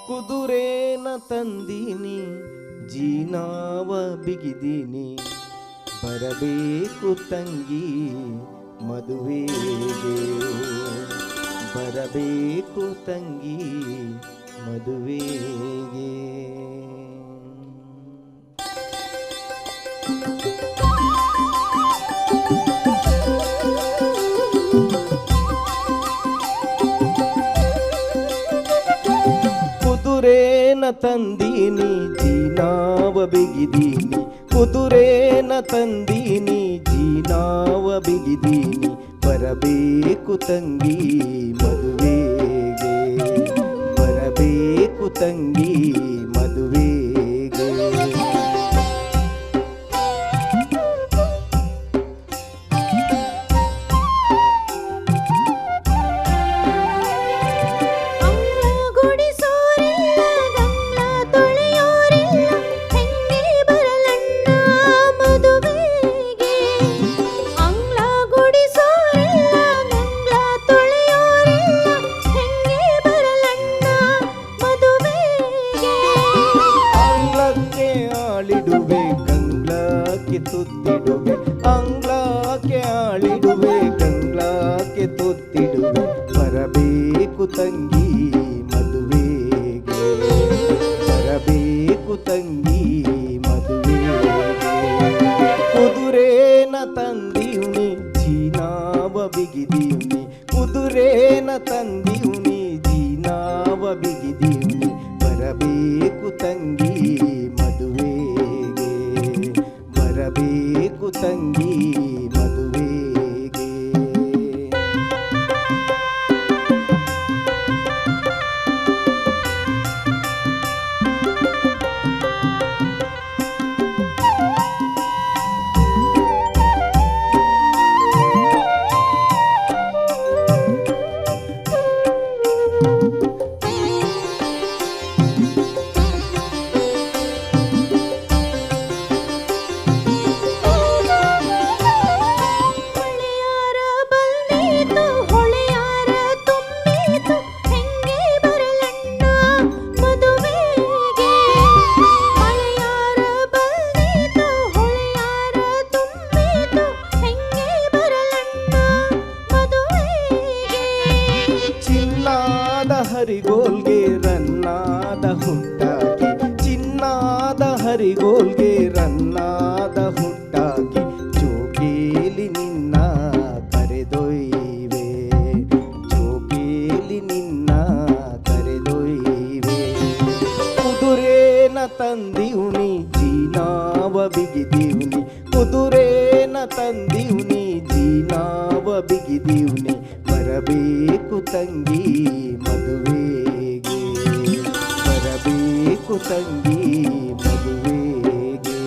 ಕುದುರೇನ ತಂದೀನಿ ಜೀನಾವ ಬಿಗಿದೀನಿ ಬರಬೇಕು ತಂಗಿ ಮದುವೆಗೆ ಬರಬೇಕು ತಂಗಿ ಮದುವೆಗೆ. ಕುದುರೇನ ತಂದೀನಿ ಜೀನಾವ ಬಿಗಿದೀನಿ ಕುದುರೇನ ತಂದೀನಿ ಜೀನಾವ ಬಿಗಿದೀನಿ ಬರಬೇಕು ತಂಗಿ ಮದುವೆಗೆ ಬರಬೇಕು ತಂಗಿ ಮದುವೆಗೆ. ತುತ್ತಿಡುವೆ ಅಂಗ್ಲಕ್ಕೆ ಆಳಿಡುವೆ ಗಂಗ್ಲಕ್ಕೆ ತುತ್ತಿಡುವೆ ಬರಬೇಕು ತಂಗಿ ಮದುವೆಗೆ ಬರಬೇಕು ತಂಗಿ ಮದುವೆಗೆ. ಕುದುರೇನ ತಂದೀವ್ನಿ ಜೀನಾವ ಬಿಗಿದೀವ್ನಿ ಕುದುರೇನ ತಂದೀವ್ನಿ ಜೀನಾವ ಬಿಗಿದೀವ್ನಿ ಬರಬೇಕು ತಂಗಿ ಮದುವೆಗೆ ಬರಬೇಕು ತಂಗಿ ಮದುವೆಗೆ. ಹರಿಗೋಲ್ಗೆ ರನ್ನಾದ ಹುಟ್ಟಾಗಿ ಚಿನ್ನಾದ ಹರಿಗೋಲ್ಗೆ ರನ್ನಾದ ಹುಟ್ಟಾಗಿ ಜೋಗೇಲಿ ನಿನ್ನ ಕರೆದೊಯ್ವೆ ಜೋಗೇಲಿ ನಿನ್ನ ಕರೆದೊಯ್ವೆ. ಕುದುರೇನ ತಂದೀವ್ನಿ ಜೀನಾವ ಬಿಗಿದೀವ್ನಿ ಕುದುರೇನ ತಂದೀವ್ನಿ ಜೀನಾವ ಬಿಗಿದೀವ್ನಿ ಬರಬೇಕು ತಂಗಿ ಮದುವೆಗೆ ಬರಬೇಕು ತಂಗಿ ಮದುವೆಗೆ.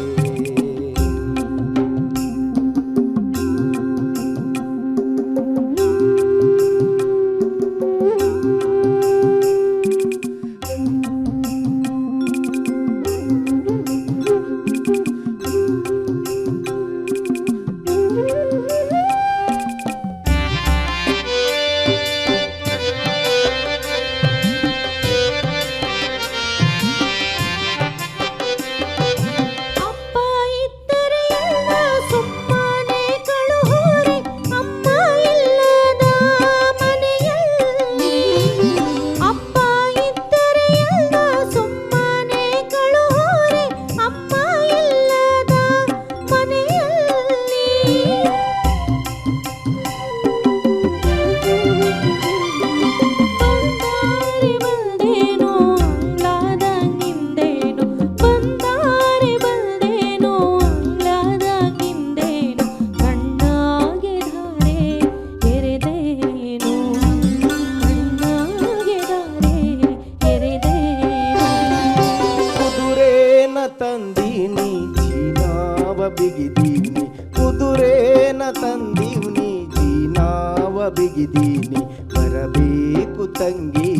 ತಂದೀನಿ ಜೀನಾವ ಬಿಗಿದೀನಿ ಕುದುರೇನ ತಂದೀವ್ನಿ ಜೀನಾವ ಬಿಗಿದೀನಿ ಬರಬೇಕು ತಂಗಿ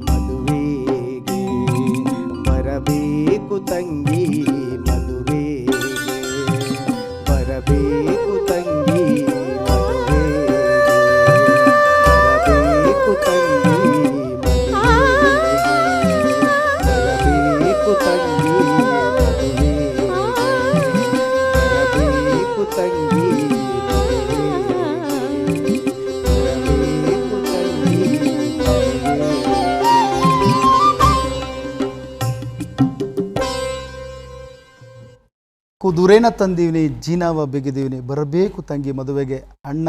ಮದುವೆಗೆ ಬರಬೇಕು ತಂಗಿ ಮದುವೆಗೆ ಬರಬೇಕು ತಂಗಿ ಮದುವೆಗೆ ಬರಬೇಕು ತಂಗಿ ಮದುವೆಗೆ. ಬರಬೇಕು ತಂಗಿ ಮದುವೆ ಬರಬೇಕು ತಂಗಿ ಬರಬೇಕು ತಂಗಿ ಮದುವೆ. ಕುದುರೆನ ತಂದೀವ್ನಿ ಜೀನಾವ ಬಿಗಿದೀವ್ನಿ ಬರಬೇಕು ತಂಗಿ ಮದುವೆಗೆ ಅಣ್ಣ